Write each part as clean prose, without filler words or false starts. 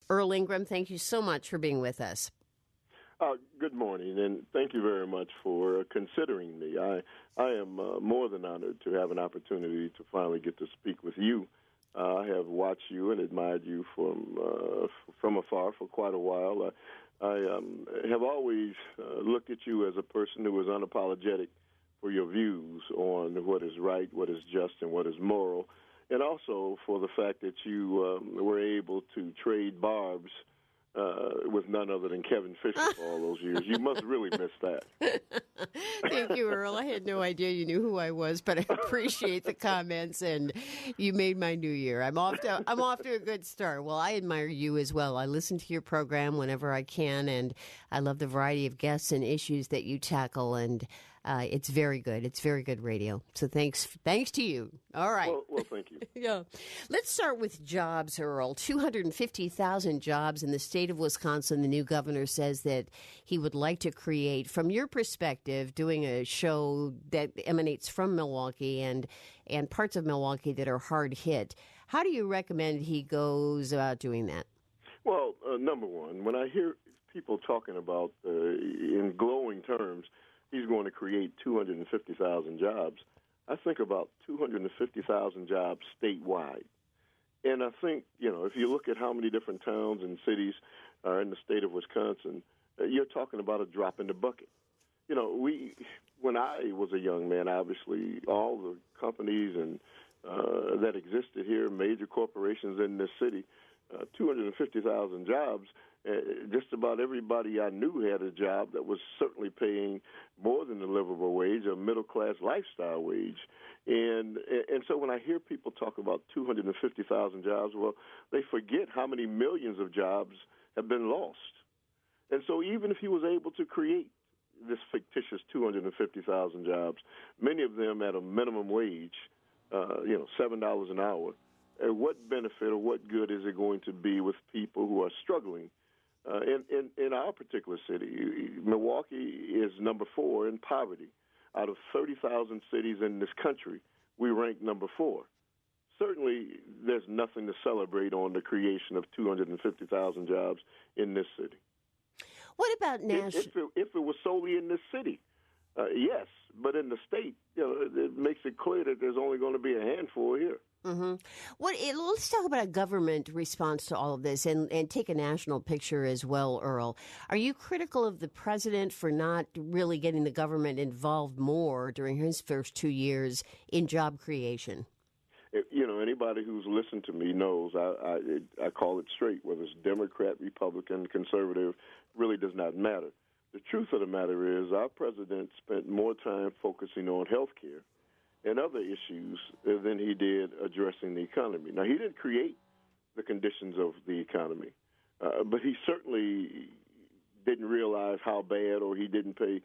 Earl Ingram, thank you so much for being with us. Good morning, and thank you very much for considering me. I am more than honored to have an opportunity to finally get to speak with you. I have watched you and admired you from afar for quite a while. I have always looked at you as a person who is unapologetic for your views on what is right, what is just, and what is moral, and also for the fact that you were able to trade barbs with none other than Kevin Fisher for all those years. You must really miss that. Thank you, Earl. I had no idea you knew who I was, but I appreciate the comments, and you made my new year. I'm off to a good start. Well, I admire you as well. I listen to your program whenever I can, and I love the variety of guests and issues that you tackle, and it's very good. It's very good radio. So thanks to you. All right. Well, thank you. Yeah. Let's start with jobs, Earl. 250,000 jobs in the state of Wisconsin. The new governor says that he would like to create, from your perspective, doing a show that emanates from Milwaukee and parts of Milwaukee that are hard hit. How do you recommend he goes about doing that? Well, number one, when I hear people talking about, in glowing terms, he's going to create 250,000 jobs, I think about 250,000 jobs statewide. And I think, if you look at how many different towns and cities are in the state of Wisconsin, you're talking about a drop in the bucket. When I was a young man, obviously, all the companies and that existed here, major corporations in this city, 250,000 jobs, just about everybody I knew had a job that was certainly paying more than the livable wage, a middle-class lifestyle wage. And so when I hear people talk about 250,000 jobs, well, they forget how many millions of jobs have been lost. And so even if he was able to create this fictitious 250,000 jobs, many of them at a minimum wage, $7 an hour, what benefit or what good is it going to be with people who are struggling? In our particular city, Milwaukee is number 4 in poverty. Out of 30,000 cities in this country, we rank number 4. Certainly, there's nothing to celebrate on the creation of 250,000 jobs in this city. What about national? If it was solely in this city, yes. But in the state, it makes it clear that there's only going to be a handful here. Mm-hmm. Let's talk about a government response to all of this and take a national picture as well, Earl. Are you critical of the president for not really getting the government involved more during his first 2 years in job creation? Anybody who's listened to me knows I call it straight, whether it's Democrat, Republican, conservative, really does not matter. The truth of the matter is our president spent more time focusing on health care and other issues than he did addressing the economy. Now, he didn't create the conditions of the economy, but he certainly didn't realize how bad, or he didn't pay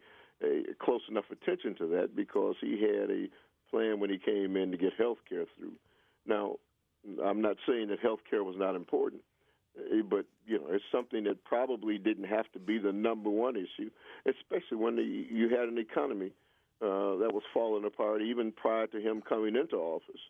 close enough attention to that, because he had a plan when he came in to get health care through. Now, I'm not saying that health care was not important, but, it's something that probably didn't have to be the number one issue, especially when you had an economy that was falling apart even prior to him coming into office.